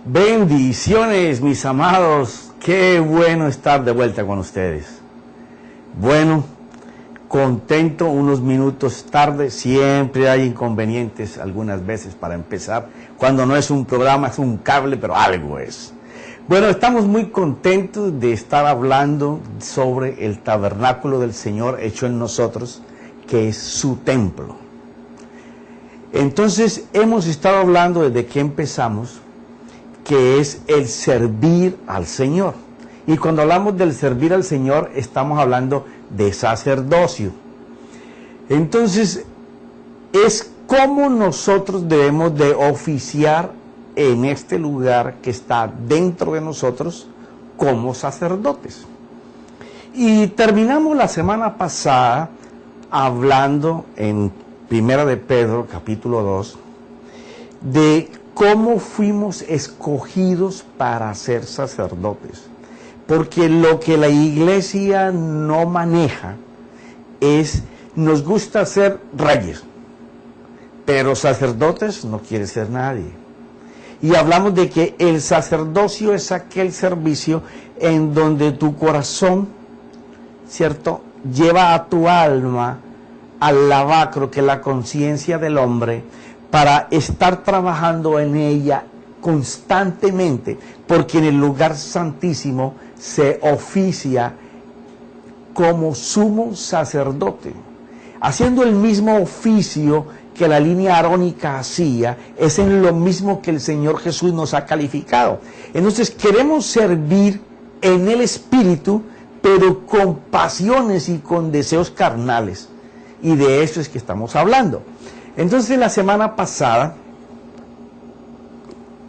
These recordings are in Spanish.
Bendiciones, mis amados. Qué bueno estar de vuelta con ustedes. Bueno, contento, unos minutos tarde. Siempre hay inconvenientes algunas veces para empezar. Cuando no es un programa, es un cable, pero algo es. Bueno, estamos muy contentos de estar hablando sobre el tabernáculo del Señor hecho en nosotros, que es su templo. Entonces, hemos estado hablando desde que empezamos, que es el servir al Señor. Y cuando hablamos del servir al Señor, estamos hablando de sacerdocio. Entonces, es como nosotros debemos de oficiar en este lugar que está dentro de nosotros como sacerdotes. Y terminamos la semana pasada hablando en Primera de Pedro, capítulo 2, de cómo fuimos escogidos para ser sacerdotes. Porque lo que la iglesia no maneja es, nos gusta ser reyes, pero sacerdotes no quiere ser nadie. Y hablamos de que el sacerdocio es aquel servicio en donde tu corazón, ¿cierto?, lleva a tu alma al lavacro, que es la conciencia del hombre, para estar trabajando en ella constantemente, porque en el lugar santísimo se oficia como sumo sacerdote, haciendo el mismo oficio que la línea arónica hacía. Es en lo mismo que el Señor Jesús nos ha calificado. Entonces queremos servir en el Espíritu, pero con pasiones y con deseos carnales, y de eso es que estamos hablando. Entonces la semana pasada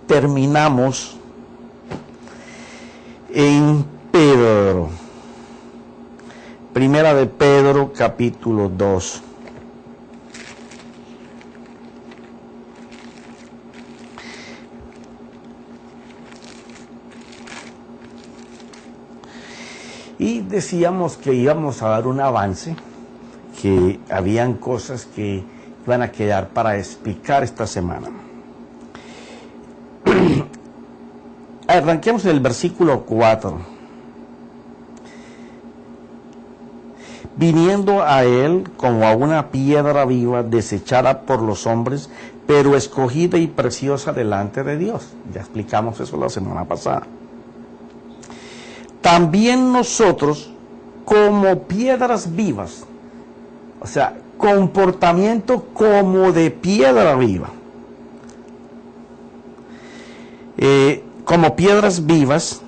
terminamos en Pedro, Primera de Pedro, capítulo 2. Y decíamos que íbamos a dar un avance, que habían cosas que iban a quedar para explicar esta semana. Arranquemos en el versículo 4. Viniendo a él como a una piedra viva, desechada por los hombres, pero escogida y preciosa delante de Dios. Ya explicamos eso la semana pasada. También nosotros, como piedras vivas, o sea, comportamiento como de piedra viva, como piedras vivas.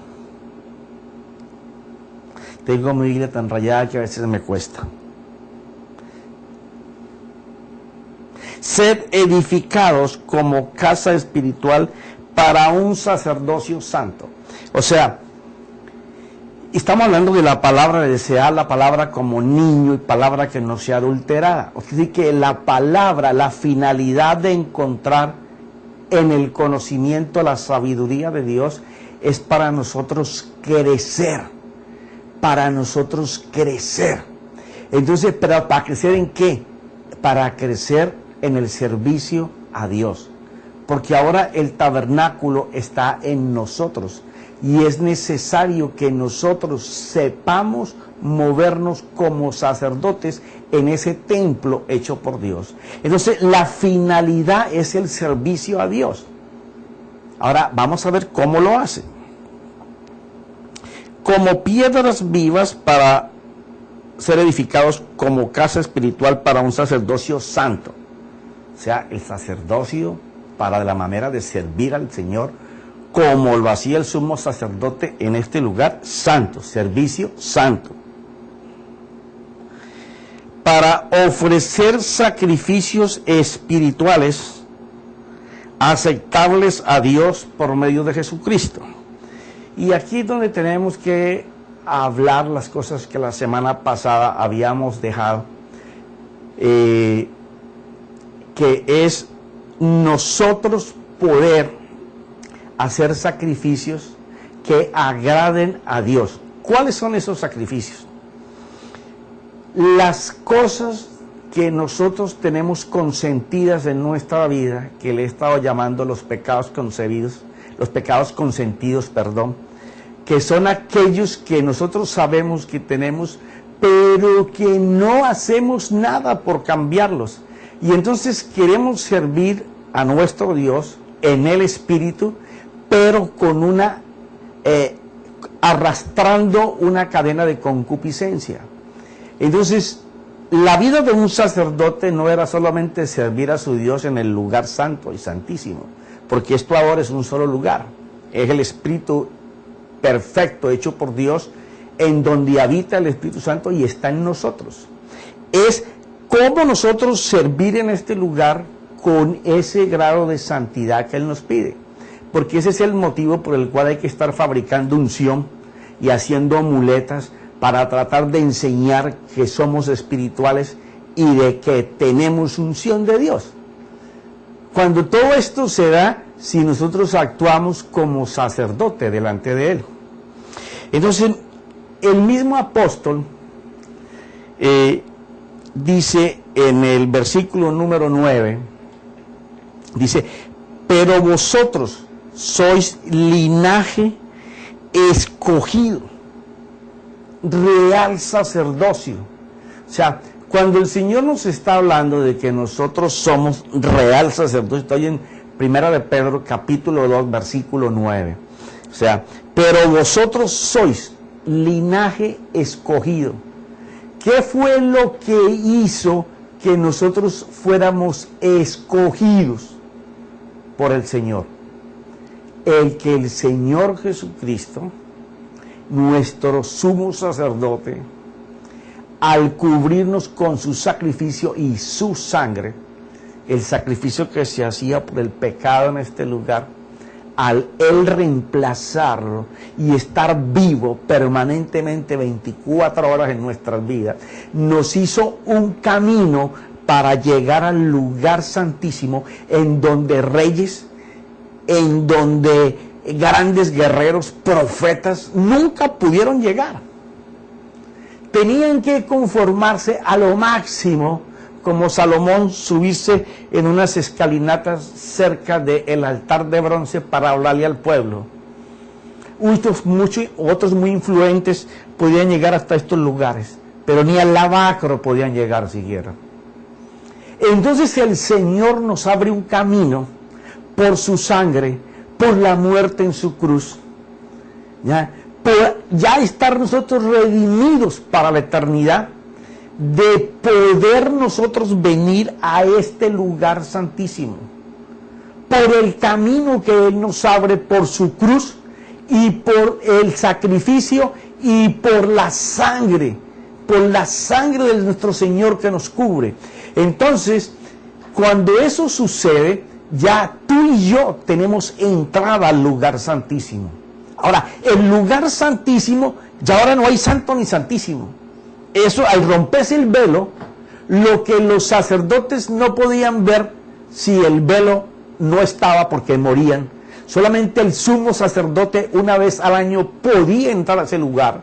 Tengo mi Biblia tan rayada que a veces me cuesta. Sed edificados como casa espiritual para un sacerdocio santo. O sea, estamos hablando de la palabra de desear, la palabra como niño y palabra que no sea adulterada. O sea, que la palabra, la finalidad de encontrar en el conocimiento la sabiduría de Dios es para nosotros crecer. Para nosotros crecer. Entonces, ¿pero para crecer en qué? Para crecer en el servicio a Dios. Porque ahora el tabernáculo está en nosotros. Y es necesario que nosotros sepamos movernos como sacerdotes en ese templo hecho por Dios. Entonces, la finalidad es el servicio a Dios. Ahora, vamos a ver cómo lo hace. Como piedras vivas para ser edificados como casa espiritual para un sacerdocio santo. O sea, el sacerdocio para la manera de servir al Señor, como lo hacía el sumo sacerdote en este lugar santo, servicio santo. Para ofrecer sacrificios espirituales aceptables a Dios por medio de Jesucristo. Y aquí es donde tenemos que hablar las cosas que la semana pasada habíamos dejado, que es nosotros poder hacer sacrificios que agraden a Dios. ¿Cuáles son esos sacrificios? Las cosas que nosotros tenemos consentidas en nuestra vida, que le he estado llamando los pecados concebidos, los pecados consentidos, perdón, que son aquellos que nosotros sabemos que tenemos, pero que no hacemos nada por cambiarlos. Y entonces queremos servir a nuestro Dios en el Espíritu, pero con una, arrastrando una cadena de concupiscencia. Entonces, la vida de un sacerdote no era solamente servir a su Dios en el lugar santo y santísimo, porque esto ahora es un solo lugar, es el Espíritu perfecto hecho por Dios, en donde habita el Espíritu Santo y está en nosotros. Es cómo nosotros servir en este lugar con ese grado de santidad que Él nos pide, porque ese es el motivo por el cual hay que estar fabricando unción y haciendo muletas para tratar de enseñar que somos espirituales y de que tenemos unción de Dios. Cuando todo esto se da, si nosotros actuamos como sacerdote delante de Él. Entonces, el mismo apóstol dice en el versículo número 9, dice, pero vosotros sois linaje escogido, real sacerdocio. O sea, cuando el Señor nos está hablando de que nosotros somos real sacerdocio, estoy en 1 de Pedro capítulo 2 versículo 9. O sea, pero vosotros sois linaje escogido. ¿Qué fue lo que hizo que nosotros fuéramos escogidos por el Señor? El que el Señor Jesucristo, nuestro sumo sacerdote, al cubrirnos con su sacrificio y su sangre, el sacrificio que se hacía por el pecado en este lugar, al Él reemplazarlo y estar vivo permanentemente 24 horas en nuestras vidas, nos hizo un camino para llegar al lugar santísimo, en donde reyes, en donde grandes guerreros, profetas, nunca pudieron llegar. Tenían que conformarse a lo máximo, como Salomón, subirse en unas escalinatas cerca del altar de bronce para hablarle al pueblo. Otros muy influentes podían llegar hasta estos lugares, pero ni al lavacro podían llegar siquiera. Entonces el Señor nos abre un camino por su sangre, por la muerte en su cruz, por ya estar nosotros redimidos para la eternidad, de poder nosotros venir a este lugar santísimo, por el camino que Él nos abre por su cruz y por el sacrificio y por la sangre de nuestro Señor que nos cubre. Entonces, cuando eso sucede, ya tú y yo tenemos entrada al lugar santísimo. Ahora, el lugar santísimo, ya ahora no hay santo ni santísimo. Eso, al romperse el velo, lo que los sacerdotes no podían ver si el velo no estaba porque morían, solamente el sumo sacerdote una vez al año podía entrar a ese lugar.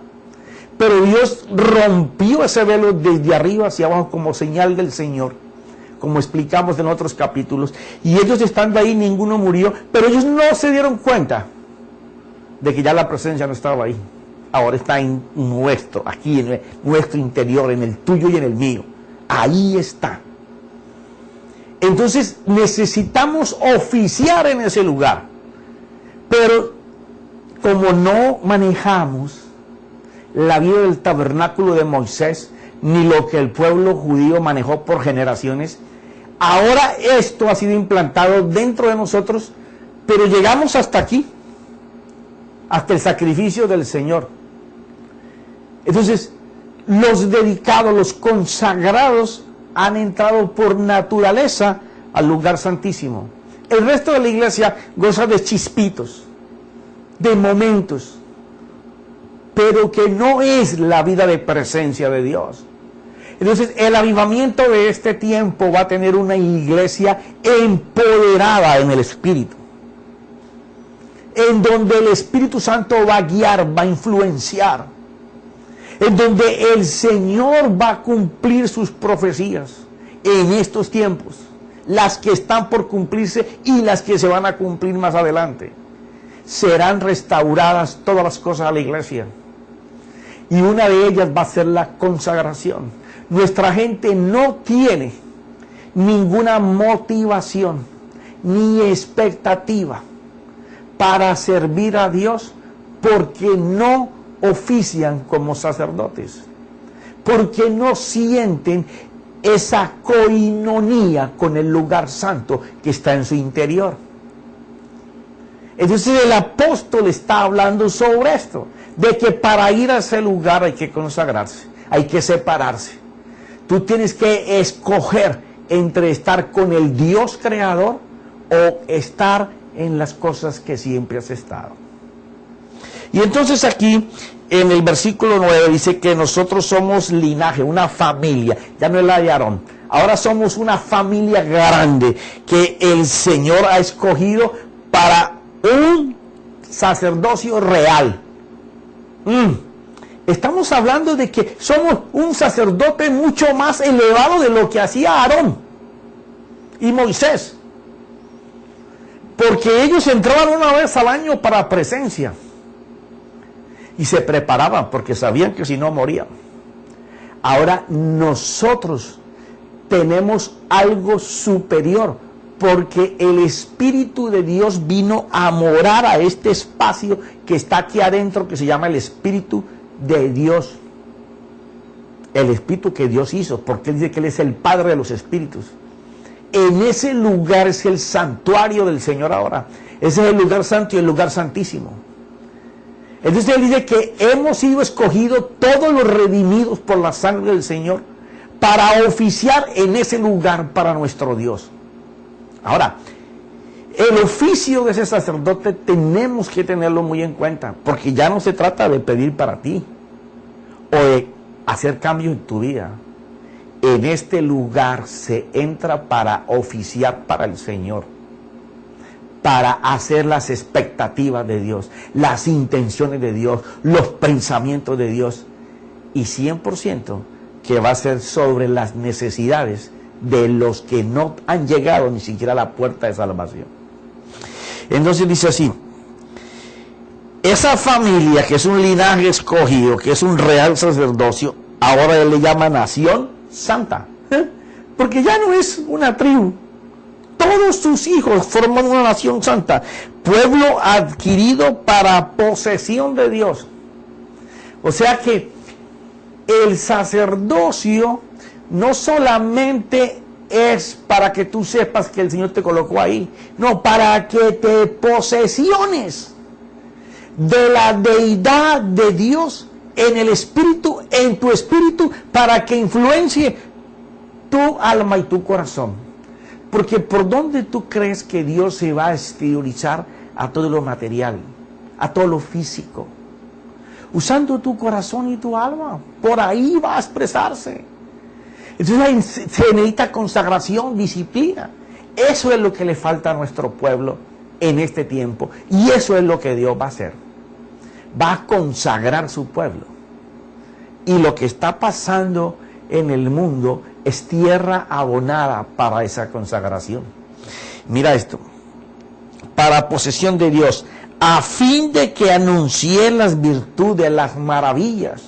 Pero Dios rompió ese velo desde arriba hacia abajo como señal del Señor, como explicamos en otros capítulos, y ellos estando ahí ninguno murió, pero ellos no se dieron cuenta de que ya la presencia no estaba ahí. Ahora está en nuestro, aquí en nuestro interior, en el tuyo y en el mío. Ahí está. Entonces necesitamos oficiar en ese lugar. Pero como no manejamos la vida del tabernáculo de Moisés, ni lo que el pueblo judío manejó por generaciones, ahora esto ha sido implantado dentro de nosotros, pero llegamos hasta aquí, hasta el sacrificio del Señor. Entonces, los dedicados, los consagrados, han entrado por naturaleza al lugar santísimo. El resto de la iglesia goza de chispitos, de momentos, pero que no es la vida de presencia de Dios. Entonces, el avivamiento de este tiempo va a tener una iglesia empoderada en el Espíritu, en donde el Espíritu Santo va a guiar, va a influenciar, en donde el Señor va a cumplir sus profecías en estos tiempos, las que están por cumplirse y las que se van a cumplir más adelante. serán restauradas todas las cosas a la iglesia. Y una de ellas va a ser la consagración. Nuestra gente no tiene ninguna motivación ni expectativa para servir a Dios porque no ofician como sacerdotes, porque no sienten esa coinonía con el lugar santo que está en su interior. Entonces el apóstol está hablando sobre esto, de que para ir a ese lugar hay que consagrarse, hay que separarse. Tú tienes que escoger entre estar con el Dios creador o estar en las cosas que siempre has estado. Y entonces aquí en el versículo 9 dice que nosotros somos linaje, una familia, ya no es la de Aarón, ahora somos una familia grande que el Señor ha escogido para un sacerdocio real. Estamos hablando de que somos un sacerdote mucho más elevado de lo que hacía Aarón y Moisés, porque ellos entraban una vez al año para presencia y se preparaban porque sabían que si no morían. Ahora nosotros tenemos algo superior, porque el Espíritu de Dios vino a morar a este espacio que está aquí adentro, que se llama el Espíritu de Dios. El Espíritu que Dios hizo, porque Él dice que Él es el Padre de los Espíritus. En ese lugar es el santuario del Señor ahora. Ese es el lugar santo y el lugar santísimo. Entonces Él dice que hemos sido escogidos todos los redimidos por la sangre del Señor para oficiar en ese lugar para nuestro Dios. Ahora, el oficio de ese sacerdote tenemos que tenerlo muy en cuenta, porque ya no se trata de pedir para ti o de hacer cambios en tu vida. En este lugar se entra para oficiar para el Señor, para hacer las expectativas de Dios, las intenciones de Dios, los pensamientos de Dios, y 100% que va a ser sobre las necesidades de los que no han llegado ni siquiera a la puerta de salvación. Entonces dice así: esa familia que es un linaje escogido, que es un real sacerdocio, ahora Él le llama nación santa, porque ya no es una tribu. Todos sus hijos forman una nación santa, pueblo adquirido para posesión de Dios. O sea que el sacerdocio no solamente es para que tú sepas que el Señor te colocó ahí, no, para que te posesiones de la deidad de Dios en el espíritu, en tu espíritu, para que influencie tu alma y tu corazón. Porque ¿por dónde tú crees que Dios se va a exteriorizar a todo lo material, a todo lo físico? Usando tu corazón y tu alma. Por ahí va a expresarse. Entonces se necesita consagración, disciplina. Eso es lo que le falta a nuestro pueblo en este tiempo. Y eso es lo que Dios va a hacer. Va a consagrar su pueblo. Y lo que está pasando en el mundo es tierra abonada para esa consagración. Mira esto: para posesión de Dios, a fin de que anuncie las virtudes, las maravillas,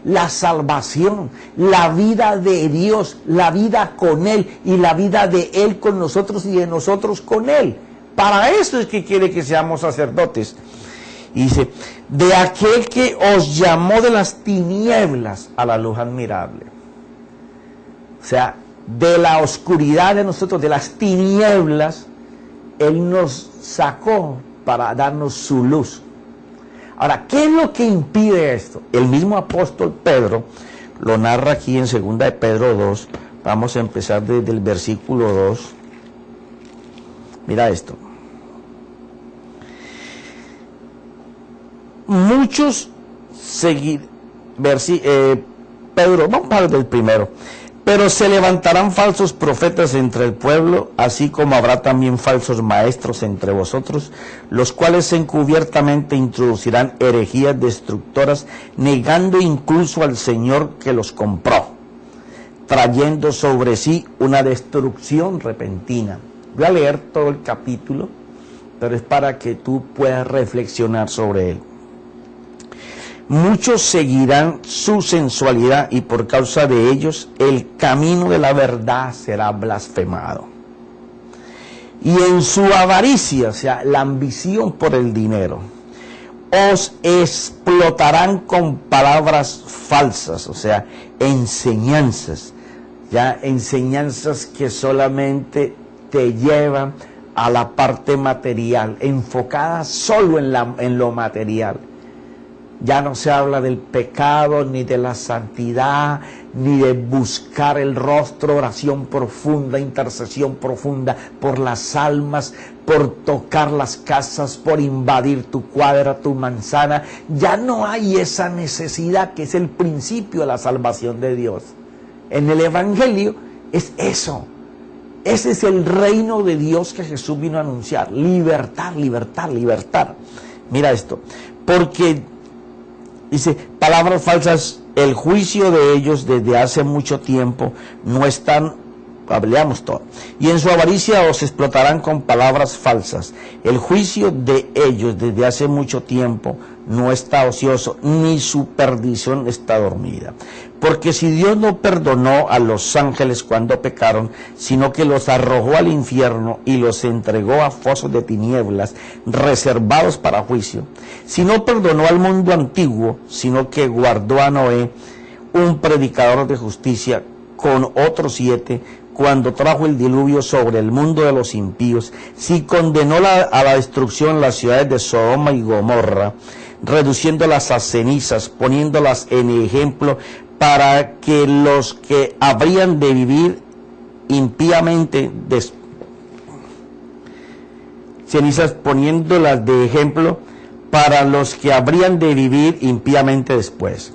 la salvación, la vida de Dios, la vida con Él y la vida de Él con nosotros y de nosotros con Él. Para eso es que quiere que seamos sacerdotes. Y dice: de aquel que os llamó de las tinieblas a la luz admirable. O sea, de la oscuridad de nosotros, de las tinieblas, Él nos sacó para darnos su luz. Ahora, ¿qué es lo que impide esto? El mismo apóstol Pedro lo narra aquí en 2 de Pedro 2. Vamos a empezar desde el versículo 2. Mira esto. Muchos Pedro, vamos a hablar del primero. Pero se levantarán falsos profetas entre el pueblo, así como habrá también falsos maestros entre vosotros, los cuales encubiertamente introducirán herejías destructoras, negando incluso al Señor que los compró, trayendo sobre sí una destrucción repentina. Voy a leer todo el capítulo pero es para que tú puedas reflexionar sobre él. Muchos seguirán su sensualidad y por causa de ellos el camino de la verdad será blasfemado. Y en su avaricia, o sea, la ambición por el dinero, os explotarán con palabras falsas, o sea, enseñanzas, ya enseñanzas que solamente te llevan a la parte material, enfocadas solo en lo material. Ya no se habla del pecado, ni de la santidad, ni de buscar el rostro, oración profunda, intercesión profunda por las almas, por tocar las casas, por invadir tu cuadra, tu manzana. Ya no hay esa necesidad que es el principio de la salvación de Dios. En el Evangelio es eso. Ese es el reino de Dios que Jesús vino a anunciar. Libertad, libertad, libertad. Mira esto. Porque dice, palabras falsas, el juicio de ellos desde hace mucho tiempo no están, leamos todo. Y en su avaricia os explotarán con palabras falsas. El juicio de ellos desde hace mucho tiempo no está ocioso, ni su perdición está dormida. Porque si Dios no perdonó a los ángeles cuando pecaron, sino que los arrojó al infierno y los entregó a fosos de tinieblas, reservados para juicio, si no perdonó al mundo antiguo, sino que guardó a Noé, un predicador de justicia, con otros 7, cuando trajo el diluvio sobre el mundo de los impíos, si condenó a la destrucción las ciudades de Sodoma y Gomorra, reduciéndolas a cenizas, poniéndolas en ejemplo, para que los que habrían de vivir impíamente, cenizas poniéndolas de ejemplo, para los que habrían de vivir impíamente después.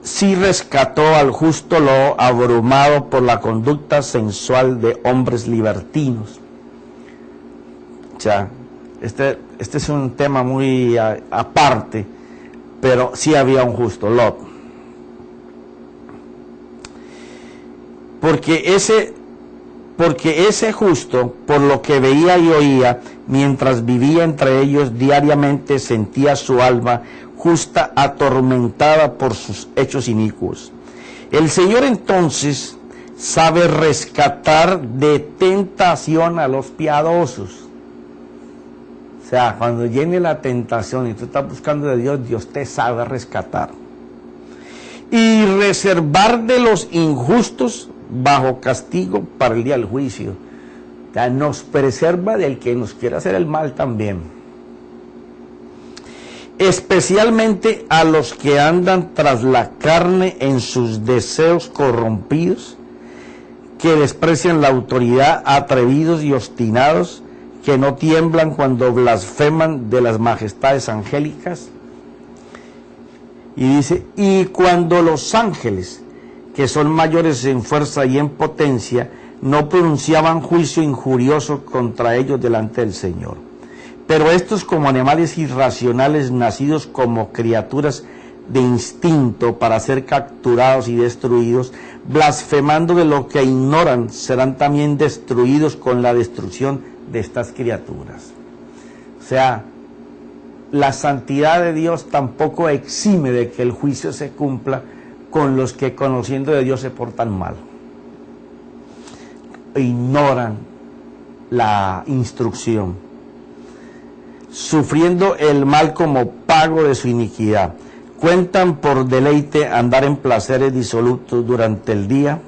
Sí rescató al justo lo abrumado por la conducta sensual de hombres libertinos. O sea, este es un tema muy aparte, pero sí había un justo, Lot. Porque ese justo, por lo que veía y oía, mientras vivía entre ellos diariamente, sentía su alma justa atormentada por sus hechos inicuos. El Señor entonces sabe rescatar de tentación a los piadosos. O sea, cuando viene la tentación y tú estás buscando de Dios, Dios te sabe rescatar. Y reservar de los injustos bajo castigo para el día del juicio. O sea, nos preserva del que nos quiera hacer el mal también. Especialmente a los que andan tras la carne en sus deseos corrompidos, que desprecian la autoridad, atrevidos y obstinados, que no tiemblan cuando blasfeman de las majestades angélicas. Y dice, y cuando los ángeles, que son mayores en fuerza y en potencia, no pronunciaban juicio injurioso contra ellos delante del Señor. Pero estos, como animales irracionales, nacidos como criaturas de instinto para ser capturados y destruidos, blasfemando de lo que ignoran, serán también destruidos con la destrucción de estas criaturas. O sea, la santidad de Dios tampoco exime de que el juicio se cumpla con los que, conociendo de Dios, se portan mal, ignoran la instrucción, sufriendo el mal como pago de su iniquidad. Cuentan por deleite andar en placeres disolutos durante el día.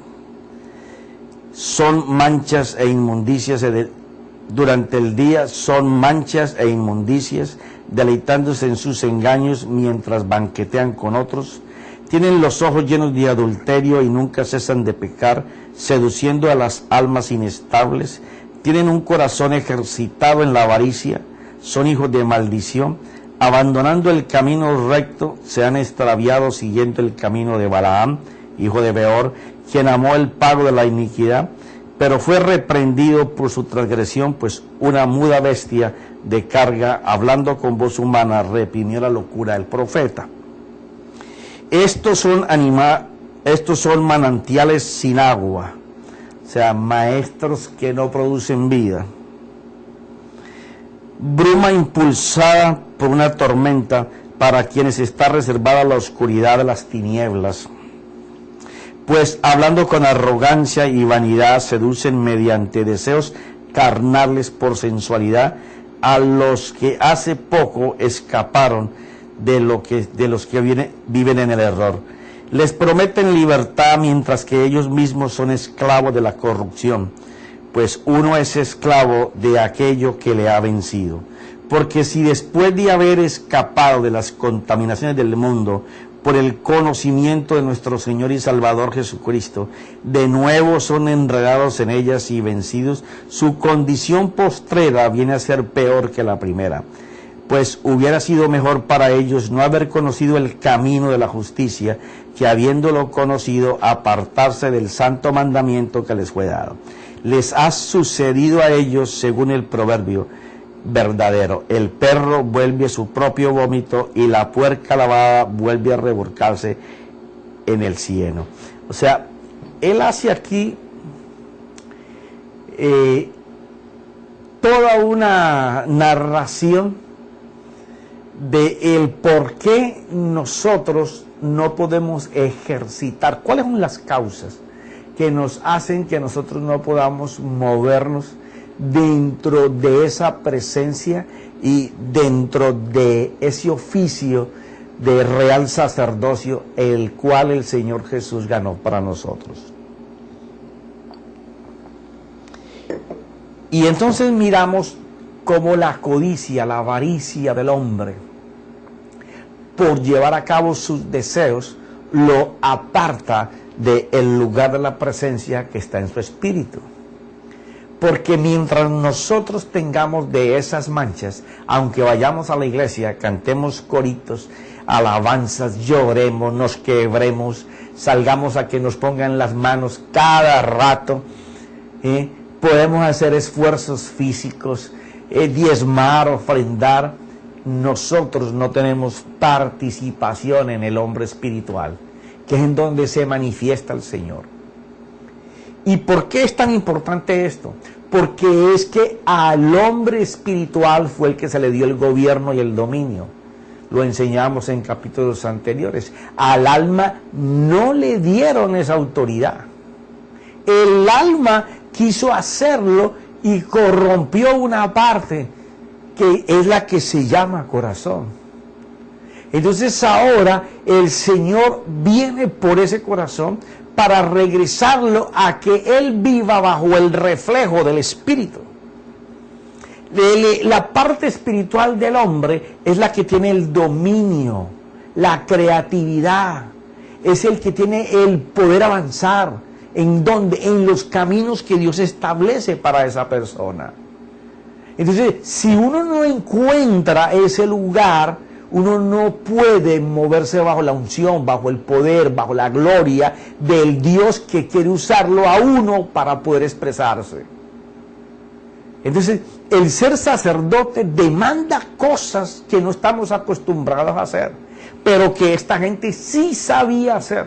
Son manchas e inmundicias durante el día, son manchas e inmundicias, deleitándose en sus engaños mientras banquetean con otros. Tienen los ojos llenos de adulterio y nunca cesan de pecar, seduciendo a las almas inestables. Tienen un corazón ejercitado en la avaricia, son hijos de maldición, abandonando el camino recto, se han extraviado siguiendo el camino de Balaam, hijo de Beor, quien amó el pago de la iniquidad, pero fue reprendido por su transgresión, pues una muda bestia de carga, hablando con voz humana, reprimió la locura del profeta. Estos son manantiales sin agua, o sea, maestros que no producen vida. bruma impulsada por una tormenta para quienes está reservada la oscuridad de las tinieblas. Pues hablando con arrogancia y vanidad seducen mediante deseos carnales por sensualidad a los que hace poco escaparon de los que viven en el error. Les prometen libertad mientras que ellos mismos son esclavos de la corrupción, pues uno es esclavo de aquello que le ha vencido. Porque si después de haber escapado de las contaminaciones del mundo por el conocimiento de nuestro Señor y Salvador Jesucristo, de nuevo son enredados en ellas y vencidos, su condición postrera viene a ser peor que la primera. Pues hubiera sido mejor para ellos no haber conocido el camino de la justicia, que habiéndolo conocido, apartarse del santo mandamiento que les fue dado. Les ha sucedido a ellos según el proverbio verdadero: el perro vuelve a su propio vómito y la puerca lavada vuelve a revolcarse en el cieno. O sea, él hace aquí toda una narración de el por qué nosotros no podemos ejercitar, cuáles son las causas que nos hacen que nosotros no podamos movernos dentro de esa presencia y dentro de ese oficio de real sacerdocio, el cual el Señor Jesús ganó para nosotros. Y entonces miramos cómo la codicia, la avaricia del hombre, por llevar a cabo sus deseos, lo aparta del lugar de la presencia que está en su espíritu. Porque mientras nosotros tengamos de esas manchas, aunque vayamos a la iglesia, cantemos coritos, alabanzas, lloremos, nos quebremos, salgamos a que nos pongan las manos cada rato, podemos hacer esfuerzos físicos, diezmar, ofrendar, nosotros no tenemos participación en el hombre espiritual, que es en donde se manifiesta el Señor. ¿Y por qué es tan importante esto? Porque es que al hombre espiritual fue el que se le dio el gobierno y el dominio. Lo enseñamos en capítulos anteriores. Al alma no le dieron esa autoridad. El alma quiso hacerlo y corrompió una parte que es la que se llama corazón. Entonces ahora el Señor viene por ese corazón para regresarlo a que Él viva bajo el reflejo del Espíritu. La parte espiritual del hombre es la que tiene el dominio, la creatividad, es el que tiene el poder avanzar. ¿En dónde? En los caminos que Dios establece para esa persona. Entonces, si uno no encuentra ese lugar, uno no puede moverse bajo la unción, bajo el poder, bajo la gloria del Dios que quiere usarlo a uno para poder expresarse. Entonces, el ser sacerdote demanda cosas que no estamos acostumbrados a hacer, pero que esta gente sí sabía hacer.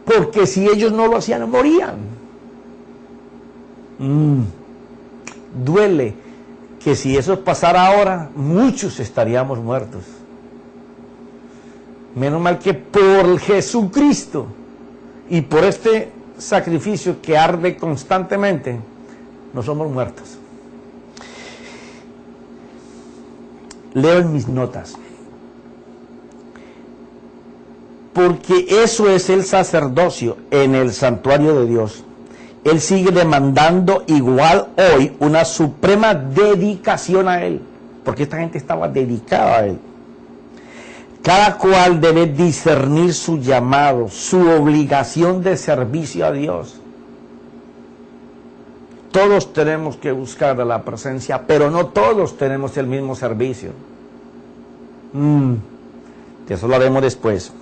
Porque si ellos no lo hacían, morían. Duele que si eso pasara ahora, muchos estaríamos muertos. Menos mal que por Jesucristo y por este sacrificio que arde constantemente, no somos muertos. Leo en mis notas. Porque eso es el sacerdocio en el santuario de Dios. Él sigue demandando igual hoy una suprema dedicación a Él, porque esta gente estaba dedicada a Él. Cada cual debe discernir su llamado, su obligación de servicio a Dios. Todos tenemos que buscar de la presencia, pero no todos tenemos el mismo servicio. De eso lo haremos después.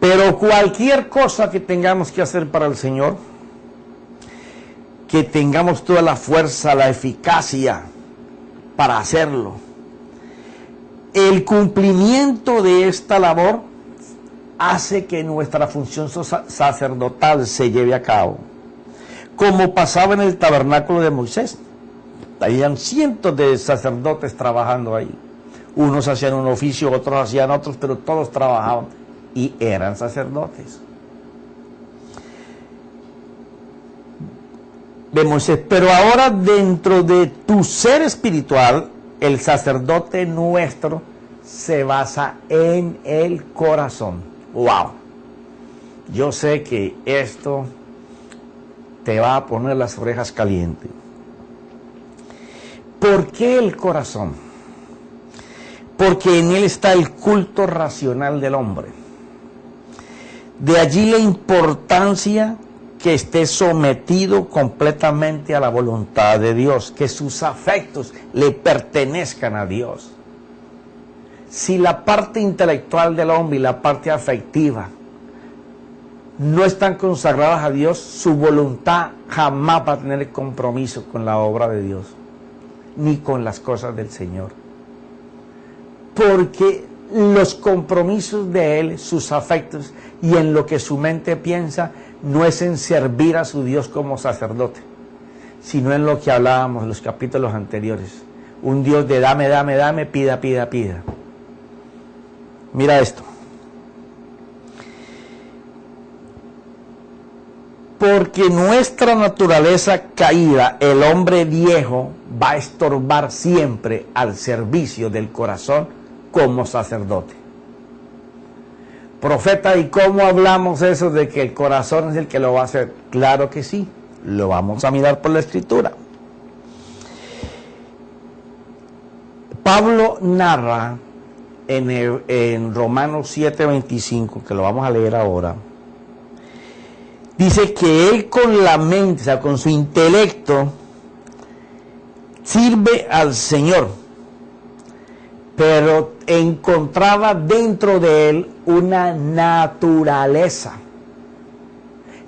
Pero cualquier cosa que tengamos que hacer para el Señor, que tengamos toda la fuerza, la eficacia para hacerlo, el cumplimiento de esta labor hace que nuestra función sacerdotal se lleve a cabo, como pasaba en el tabernáculo de Moisés. Habían cientos de sacerdotes trabajando ahí. Unos hacían un oficio, otros hacían otros, pero todos trabajaban y eran sacerdotes. Vemos, pero ahora dentro de tu ser espiritual, el sacerdote nuestro se basa en el corazón. ¡Wow! Yo sé que esto te va a poner las orejas calientes. ¿Por qué el corazón? Porque en él está el culto racional del hombre. De allí la importancia que esté sometido completamente a la voluntad de Dios, que sus afectos le pertenezcan a Dios. Si la parte intelectual del hombre y la parte afectiva no están consagradas a Dios, su voluntad jamás va a tener compromiso con la obra de Dios, ni con las cosas del Señor. Porque los compromisos de Él, sus afectos y en lo que su mente piensa, no es en servir a su Dios como sacerdote, sino en lo que hablábamos en los capítulos anteriores. Un Dios de dame, dame, dame, pida, pida, pida. Mira esto. Porque nuestra naturaleza caída, el hombre viejo, va a estorbar siempre al servicio del corazón como sacerdote. Profeta, ¿y cómo hablamos eso de que el corazón es el que lo va a hacer? Claro que sí, lo vamos a mirar por la Escritura. Pablo narra en Romanos 7:25, que lo vamos a leer ahora, dice que él con la mente, o sea, con su intelecto, sirve al Señor, pero encontraba dentro de él una naturaleza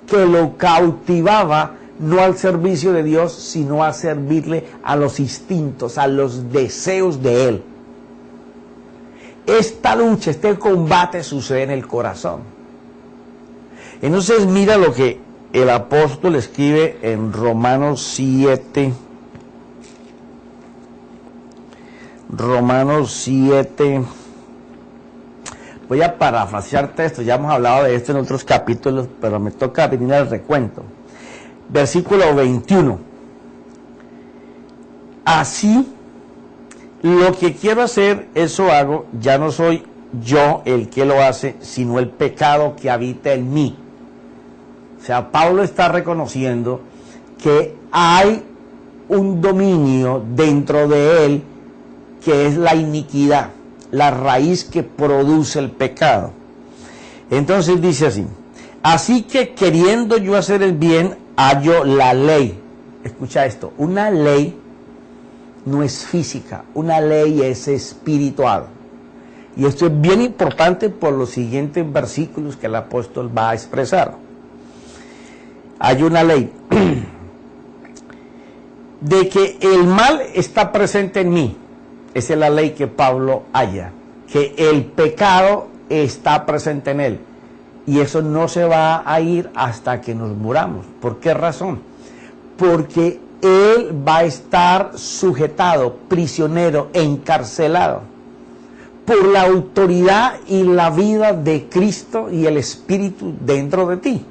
que lo cautivaba no al servicio de Dios, sino a servirle a los instintos, a los deseos de él. Esta lucha, este combate sucede en el corazón. Entonces mira lo que el apóstol escribe en Romanos 7. Romanos 7. Voy a parafrasearte esto, ya hemos hablado de esto en otros capítulos, pero me toca venir al recuento. Versículo 21. Así, lo que quiero hacer, eso hago, ya no soy yo el que lo hace, sino el pecado que habita en mí. O sea, Pablo está reconociendo que hay un dominio dentro de él que es la iniquidad, la raíz que produce el pecado. Entonces dice así: así que queriendo yo hacer el bien, hallo la ley. Escucha esto, una ley no es física, una ley es espiritual. Y esto es bien importante por los siguientes versículos que el apóstol va a expresar. Hay una ley de que el mal está presente en mí. Esa es la ley que Pablo halla, que el pecado está presente en él. Y eso no se va a ir hasta que nos muramos. ¿Por qué razón? Porque él va a estar sujetado, prisionero, encarcelado por la autoridad y la vida de Cristo y el Espíritu dentro de ti.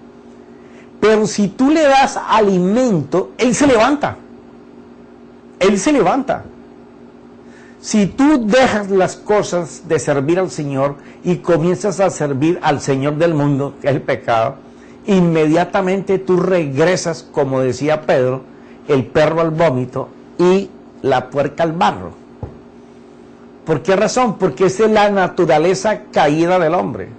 Pero si tú le das alimento, él se levanta. Él se levanta. Si tú dejas las cosas de servir al Señor y comienzas a servir al Señor del mundo, que es el pecado, inmediatamente tú regresas, como decía Pedro, el perro al vómito y la puerca al barro. ¿Por qué razón? Porque esa es la naturaleza caída del hombre.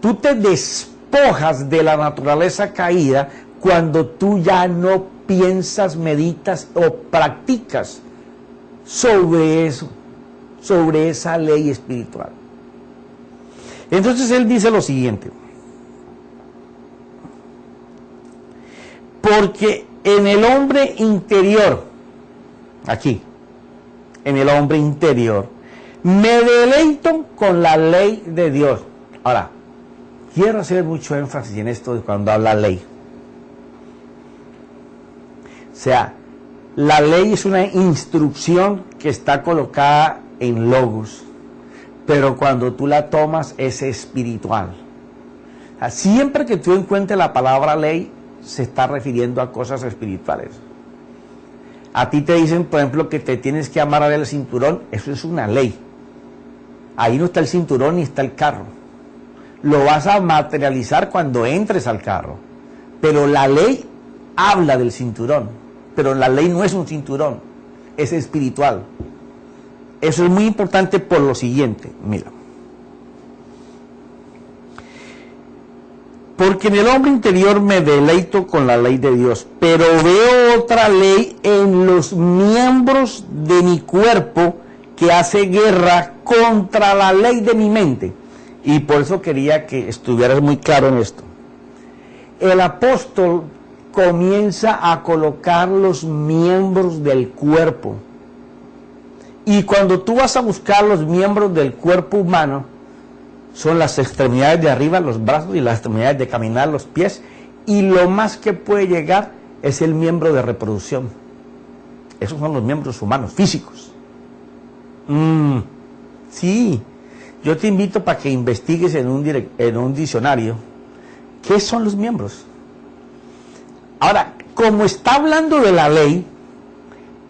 Tú te despojas de la naturaleza caída cuando tú ya no piensas, meditas o practicas sobre eso, sobre esa ley espiritual. Entonces él dice lo siguiente: porque en el hombre interior, aquí, en el hombre interior, me deleito con la ley de Dios. Ahora, quiero hacer mucho énfasis en esto de cuando habla ley. O sea, La ley es una instrucción que está colocada en logos, pero cuando tú la tomas es espiritual. O sea, siempre que tú encuentres la palabra ley, se está refiriendo a cosas espirituales. A ti te dicen, por ejemplo, que te tienes que amarrar el cinturón, eso es una ley. Ahí no está el cinturón ni está el carro. Lo vas a materializar cuando entres al carro. Pero la ley habla del cinturón. Pero la ley no es un cinturón, es espiritual. Eso es muy importante por lo siguiente, mira. Porque en el hombre interior me deleito con la ley de Dios, pero veo otra ley en los miembros de mi cuerpo que hace guerra contra la ley de mi mente. Y por eso quería que estuvieras muy claro en esto. El apóstol comienza a colocar los miembros del cuerpo. Y cuando tú vas a buscar los miembros del cuerpo humano, son las extremidades de arriba, los brazos, y las extremidades de caminar, los pies, y lo más que puede llegar es el miembro de reproducción. Esos son los miembros humanos, físicos. Sí, yo te invito para que investigues en un diccionario qué son los miembros. Ahora, como está hablando de la ley,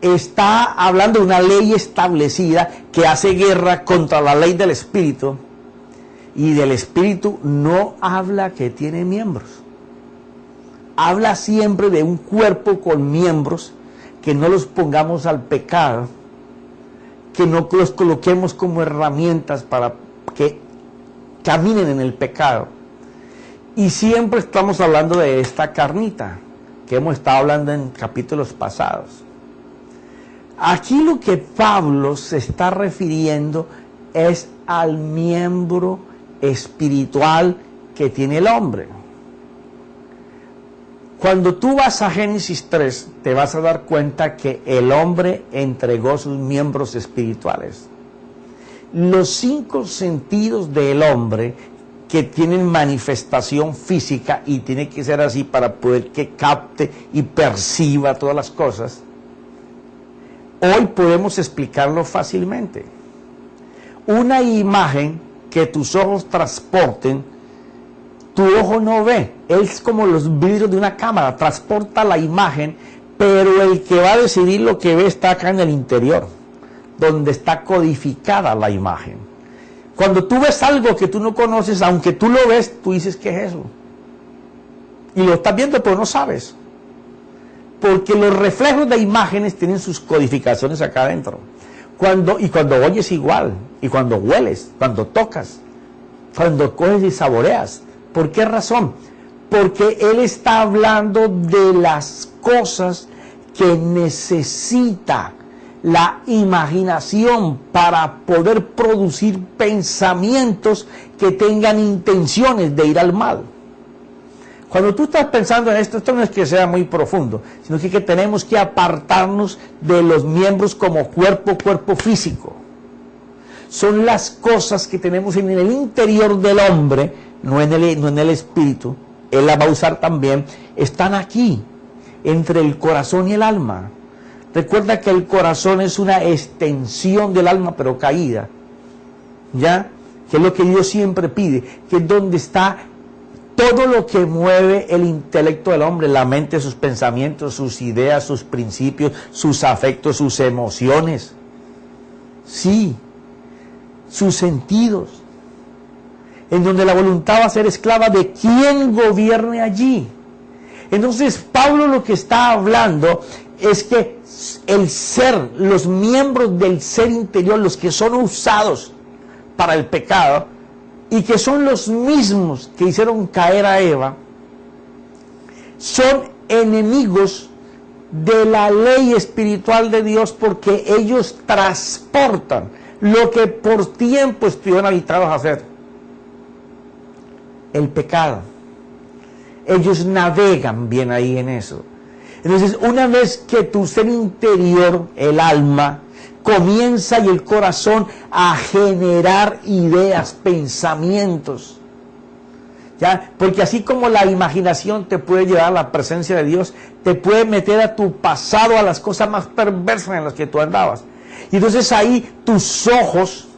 está hablando de una ley establecida que hace guerra contra la ley del espíritu, y del espíritu no habla que tiene miembros. Habla siempre de un cuerpo con miembros, que no los pongamos al pecado, que no los coloquemos como herramientas para que caminen en el pecado. Y siempre estamos hablando de esta carnita, que hemos estado hablando en capítulos pasados. Aquí lo que Pablo se está refiriendo es al miembro espiritual que tiene el hombre. Cuando tú vas a Génesis 3, te vas a dar cuenta que el hombre entregó sus miembros espirituales. Los 5 sentidos del hombre que tienen manifestación física, y tiene que ser así para poder que capte y perciba todas las cosas, hoy podemos explicarlo fácilmente. Una imagen que tus ojos transporten, tu ojo no ve. Es como los vidrios de una cámara, transporta la imagen, pero el que va a decidir lo que ve está acá en el interior, donde está codificada la imagen. Cuando tú ves algo que tú no conoces, aunque tú lo ves, tú dices, ¿qué es eso? Y lo estás viendo, pero no sabes. Porque los reflejos de imágenes tienen sus codificaciones acá adentro. Cuando oyes igual, y cuando hueles, cuando tocas, cuando coges y saboreas. ¿Por qué razón? Porque él está hablando de las cosas que necesita la imaginación para poder producir pensamientos que tengan intenciones de ir al mal. Cuando tú estás pensando en esto no es que sea muy profundo, sino que tenemos que apartarnos de los miembros como cuerpo físico. Son las cosas que tenemos en el interior del hombre, no en el espíritu. Él la va a usar también. Están aquí, entre el corazón y el alma. Recuerda que el corazón es una extensión del alma, pero caída. ¿Ya? Que es lo que Dios siempre pide, que es donde está todo lo que mueve el intelecto del hombre, la mente, sus pensamientos, sus ideas, sus principios, sus afectos, sus emociones. Sí, sus sentidos. En donde la voluntad va a ser esclava de quien gobierne allí. Entonces, Pablo lo que está hablando es que el ser, los miembros del ser interior, los que son usados para el pecado, y que son los mismos que hicieron caer a Eva, son enemigos de la ley espiritual de Dios, porque ellos transportan lo que por tiempo estuvieron habituados a hacer, el pecado. Ellos navegan bien ahí en eso. Entonces, una vez que tu ser interior, el alma, comienza y el corazón a generar ideas, pensamientos, ¿Ya? Porque así como la imaginación te puede llevar a la presencia de Dios, te puede meter a tu pasado, a las cosas más perversas en las que tú andabas. Y entonces ahí tus ojos,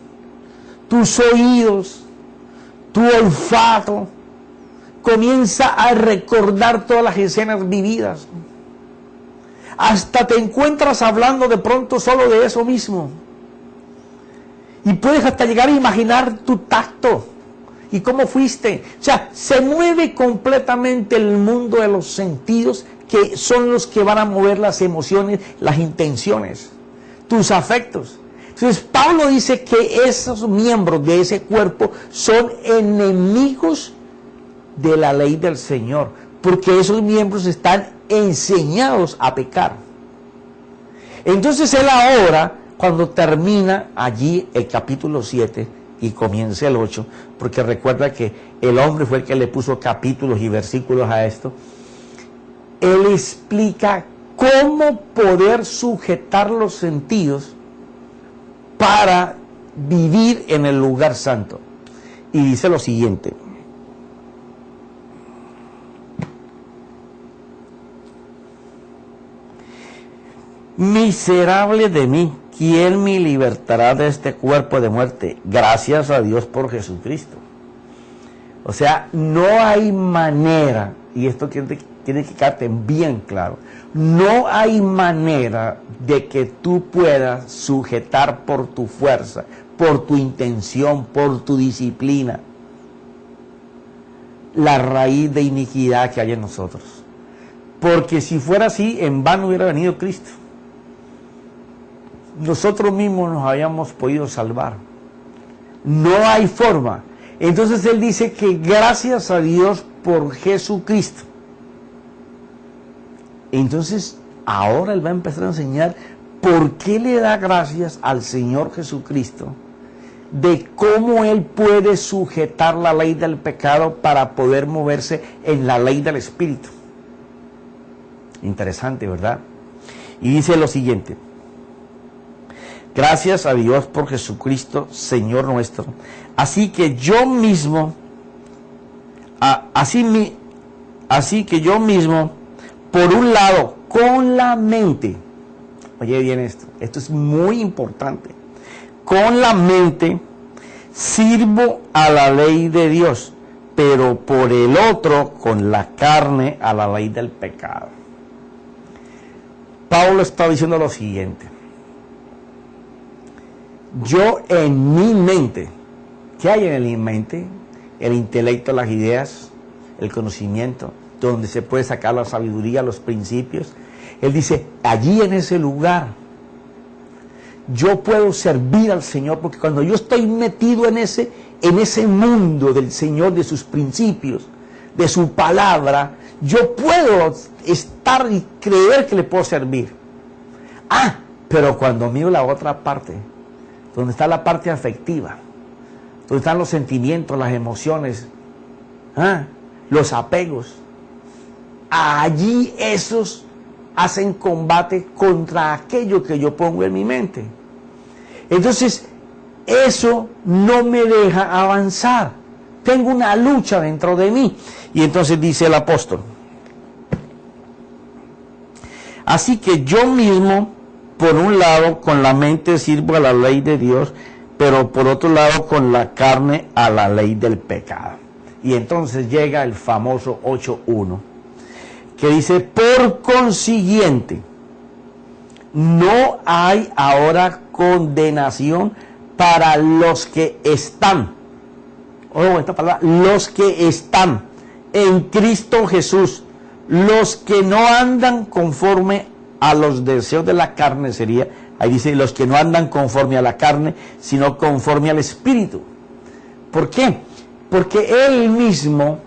tus oídos, tu olfato, comienza a recordar todas las escenas vividas. Hasta te encuentras hablando de pronto solo de eso mismo. Y puedes hasta llegar a imaginar tu tacto y cómo fuiste. O sea, se mueve completamente el mundo de los sentidos, que son los que van a mover las emociones, las intenciones, tus afectos. Entonces Pablo dice que esos miembros de ese cuerpo son enemigos de la ley del Señor, porque esos miembros están enseñados a pecar. Entonces él ahora, cuando termina allí el capítulo 7 y comienza el 8, porque recuerda que el hombre fue el que le puso capítulos y versículos a esto, él explica cómo poder sujetar los sentidos para vivir en el lugar santo. Y dice lo siguiente: miserable de mí, ¿quién me libertará de este cuerpo de muerte? Gracias a Dios por Jesucristo. O sea, no hay manera, y esto tiene que quedarte bien claro, no hay manera de que tú puedas sujetar por tu fuerza, por tu intención, por tu disciplina, la raíz de iniquidad que hay en nosotros. Porque si fuera así, en vano hubiera venido Cristo. Nosotros mismos nos habíamos podido salvar. No hay forma. Entonces él dice que gracias a Dios por Jesucristo. Entonces ahora él va a empezar a enseñar por qué le da gracias al Señor Jesucristo, de cómo él puede sujetar la ley del pecado para poder moverse en la ley del Espíritu. Interesante, ¿verdad? Y dice lo siguiente: gracias a Dios por Jesucristo, Señor nuestro. Así que yo mismo, por un lado, con la mente, oye bien esto es muy importante, con la mente sirvo a la ley de Dios, pero por el otro, con la carne, a la ley del pecado. Pablo está diciendo lo siguiente: yo en mi mente, ¿qué hay en mi mente? El intelecto, las ideas, el conocimiento, donde se puede sacar la sabiduría, los principios. Él dice, allí en ese lugar, yo puedo servir al Señor, porque cuando yo estoy metido en ese mundo del Señor, de sus principios, de su palabra, yo puedo estar y creer que le puedo servir. Pero cuando miro la otra parte, donde está la parte afectiva, donde están los sentimientos, las emociones, los apegos, allí esos hacen combate contra aquello que yo pongo en mi mente. Entonces, eso no me deja avanzar. Tengo una lucha dentro de mí. Y entonces dice el apóstol: así que yo mismo, por un lado, con la mente sirvo a la ley de Dios, pero por otro lado, con la carne, a la ley del pecado. Y entonces llega el famoso 8.1, que dice, por consiguiente, no hay ahora condenación para los que están, esta palabra, los que están en Cristo Jesús, los que no andan conforme a los deseos de la carne, sería, ahí dice, los que no andan conforme a la carne, sino conforme al Espíritu. ¿Por qué? Porque él mismo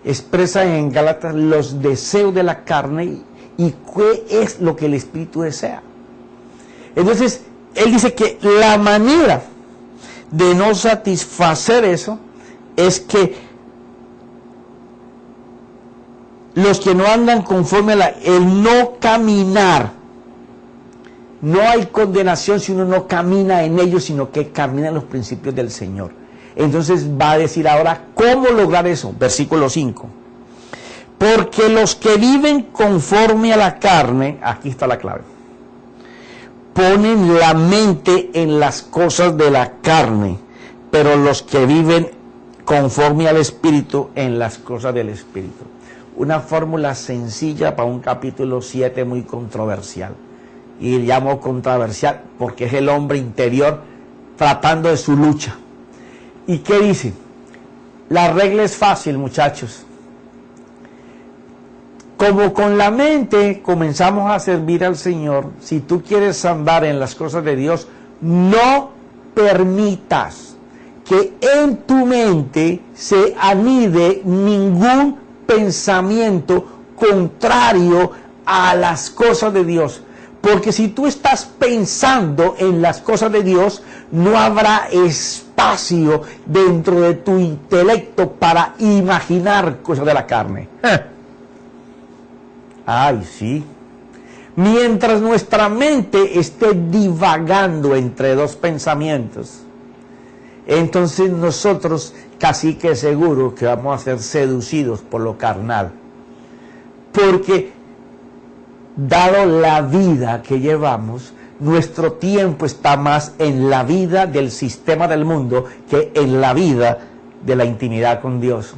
expresa en Gálatas los deseos de la carne y qué es lo que el Espíritu desea. Entonces, él dice que la manera de no satisfacer eso es que los que no andan conforme a el no caminar, no hay condenación si uno no camina en ellos, sino que camina en los principios del Señor. Entonces va a decir ahora cómo lograr eso. Versículo 5. Porque los que viven conforme a la carne, aquí está la clave, ponen la mente en las cosas de la carne, pero los que viven conforme al Espíritu en las cosas del Espíritu. Una fórmula sencilla para un capítulo 7 muy controversial. Y llamo controversial porque es el hombre interior tratando de su lucha. ¿Y qué dice? La regla es fácil, muchachos. Como con la mente comenzamos a servir al Señor, si tú quieres andar en las cosas de Dios, no permitas que en tu mente se anide ningún pensamiento contrario a las cosas de Dios. Porque si tú estás pensando en las cosas de Dios, no habrá espacio dentro de tu intelecto para imaginar cosas de la carne. Ay, sí. Mientras nuestra mente esté divagando entre dos pensamientos, entonces nosotros casi que seguro que vamos a ser seducidos por lo carnal. Porque dado la vida que llevamos, nuestro tiempo está más en la vida del sistema del mundo que en la vida de la intimidad con Dios.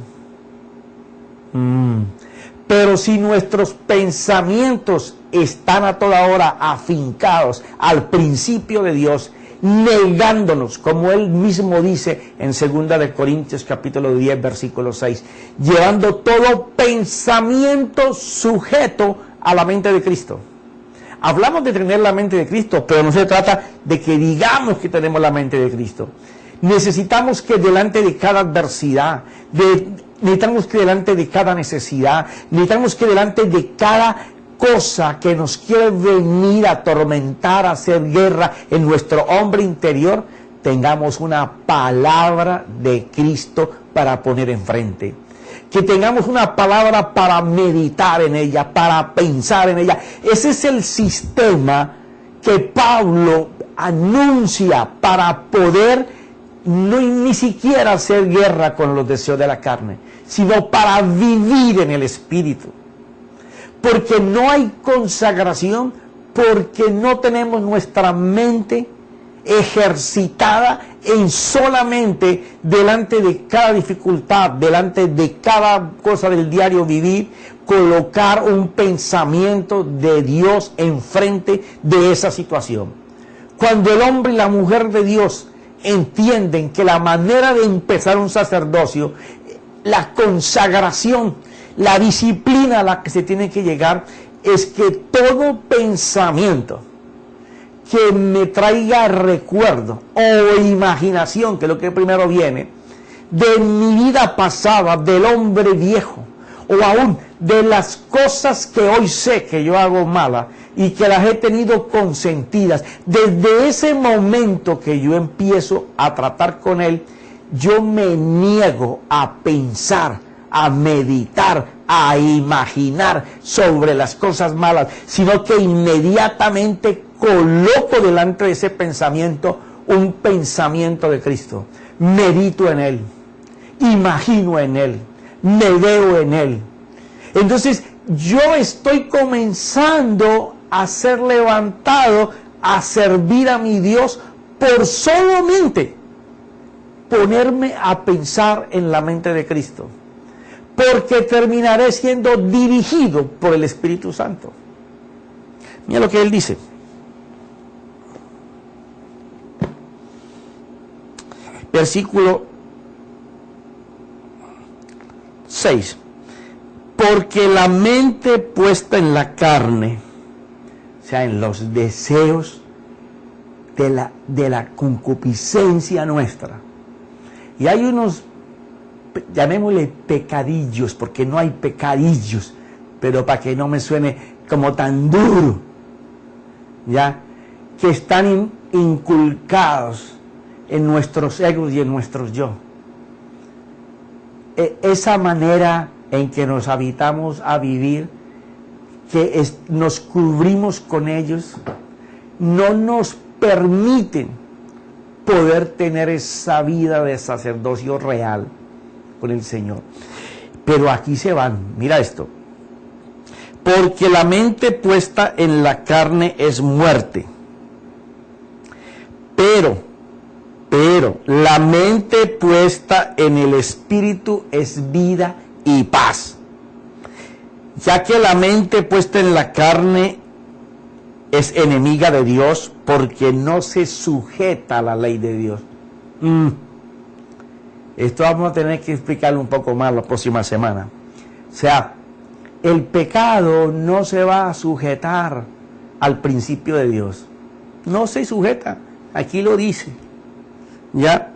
Pero si nuestros pensamientos están a toda hora afincados al principio de Dios, negándonos, como él mismo dice en 2 de Corintios capítulo 10, versículo 6, llevando todo pensamiento sujeto a la mente de Cristo. Hablamos de tener la mente de Cristo, pero no se trata de que digamos que tenemos la mente de Cristo. Necesitamos que delante de cada adversidad, necesitamos que delante de cada necesidad, necesitamos que delante de cada cosa que nos quiere venir a atormentar, a hacer guerra en nuestro hombre interior, tengamos una palabra de Cristo para poner enfrente. Que tengamos una palabra para meditar en ella, para pensar en ella. Ese es el sistema que Pablo anuncia para poder ni siquiera hacer guerra con los deseos de la carne, sino para vivir en el Espíritu. Porque no hay consagración, porque no tenemos nuestra mente ejercitada en solamente delante de cada dificultad, delante de cada cosa del diario vivir, colocar un pensamiento de Dios enfrente de esa situación. Cuando el hombre y la mujer de Dios entienden que la manera de empezar un sacerdocio, la consagración, la disciplina a la que se tiene que llegar, es que todo pensamiento que me traiga recuerdo o imaginación, que es lo que primero viene, de mi vida pasada, del hombre viejo, o aún de las cosas que hoy sé que yo hago malas y que las he tenido consentidas, desde ese momento que yo empiezo a tratar con él, yo me niego a pensar, a meditar, a imaginar sobre las cosas malas, sino que inmediatamente coloco delante de ese pensamiento un pensamiento de Cristo. Medito en Él, imagino en Él, me veo en Él. Entonces yo estoy comenzando a ser levantado a servir a mi Dios por solamente ponerme a pensar en la mente de Cristo. Porque terminaré siendo dirigido por el Espíritu Santo. Mira lo que él dice. Versículo 6. Porque la mente puesta en la carne, o sea, en los deseos de la concupiscencia nuestra. Y hay unos, llamémosle pecadillos, porque no hay pecadillos, pero para que no me suene como tan duro, ya, que están inculcados en nuestros egos y en nuestros yo. Esa manera en que nos habitamos a vivir, que nos cubrimos con ellos, no nos permiten poder tener esa vida de sacerdocio real con el Señor. Pero aquí se van, mira esto. Porque la mente puesta en la carne es muerte. Pero la mente puesta en el Espíritu es vida y paz. Ya que la mente puesta en la carne es enemiga de Dios porque no se sujeta a la ley de Dios. Esto vamos a tener que explicarlo un poco más la próxima semana. O sea, el pecado no se va a sujetar al principio de Dios. No se sujeta. Aquí lo dice. ¿Ya?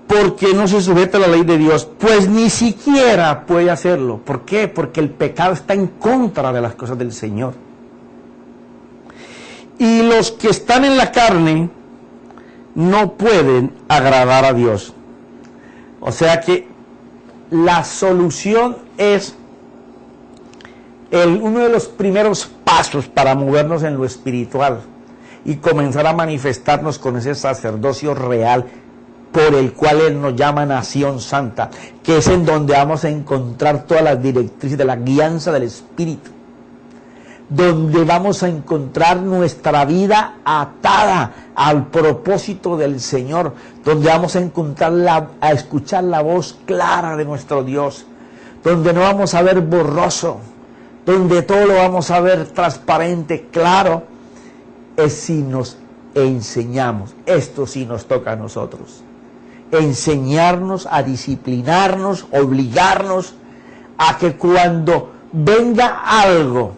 Porque no se sujeta a la ley de Dios, pues ni siquiera puede hacerlo. ¿Por qué? Porque el pecado está en contra de las cosas del Señor. Y los que están en la carne no pueden agradar a Dios. O sea que la solución es uno de los primeros pasos para movernos en lo espiritual y comenzar a manifestarnos con ese sacerdocio real por el cual Él nos llama nación santa, que es en donde vamos a encontrar todas las directrices de la guianza del Espíritu, donde vamos a encontrar nuestra vida atada al propósito del Señor, donde vamos a escuchar la voz clara de nuestro Dios, donde no vamos a ver borroso, donde todo lo vamos a ver transparente, claro, es si nos enseñamos. Esto sí nos toca a nosotros. Enseñarnos a disciplinarnos, obligarnos a que cuando venga algo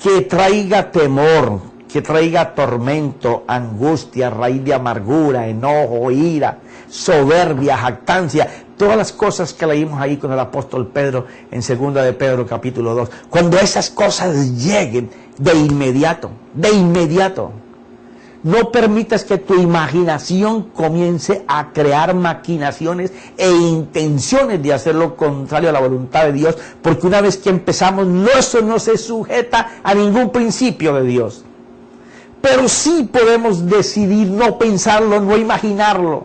que traiga temor, que traiga tormento, angustia, raíz de amargura, enojo, ira, soberbia, jactancia, todas las cosas que leímos ahí con el apóstol Pedro en 2 de Pedro capítulo 2, cuando esas cosas lleguen de inmediato, no permitas que tu imaginación comience a crear maquinaciones e intenciones de hacer lo contrario a la voluntad de Dios, porque una vez que empezamos, eso no se sujeta a ningún principio de Dios. Pero sí podemos decidir no pensarlo, no imaginarlo,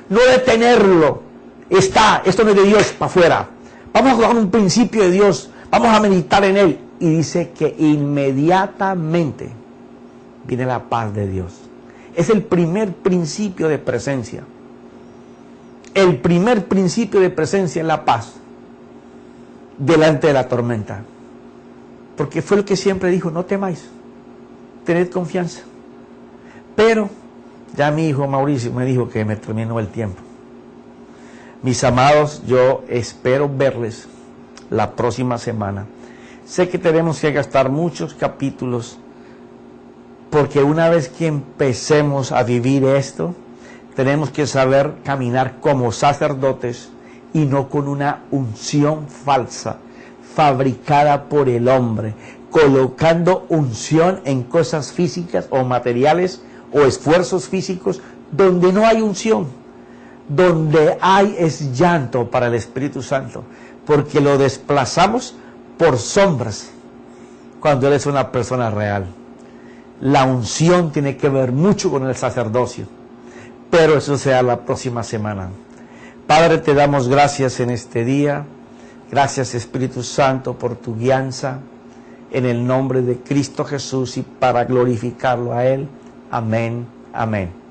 no detenerlo. Esto no es de Dios, para afuera. Vamos a coger un principio de Dios, vamos a meditar en él. Y dice que inmediatamente viene la paz de Dios. Es el primer principio de presencia. El primer principio de presencia es la paz delante de la tormenta. Porque fue lo que siempre dijo: no temáis, tened confianza. Pero ya mi hijo Mauricio me dijo que me terminó el tiempo. Mis amados, yo espero verles la próxima semana. Sé que tenemos que gastar muchos capítulos, porque una vez que empecemos a vivir esto, tenemos que saber caminar como sacerdotes y no con una unción falsa, fabricada por el hombre, colocando unción en cosas físicas o materiales o esfuerzos físicos donde no hay unción. Donde hay es llanto para el Espíritu Santo, porque lo desplazamos por sombras cuando Él es una persona real. La unción tiene que ver mucho con el sacerdocio, pero eso será la próxima semana. Padre, te damos gracias en este día. Gracias, Espíritu Santo, por tu guianza, en el nombre de Cristo Jesús y para glorificarlo a Él. Amén, amén.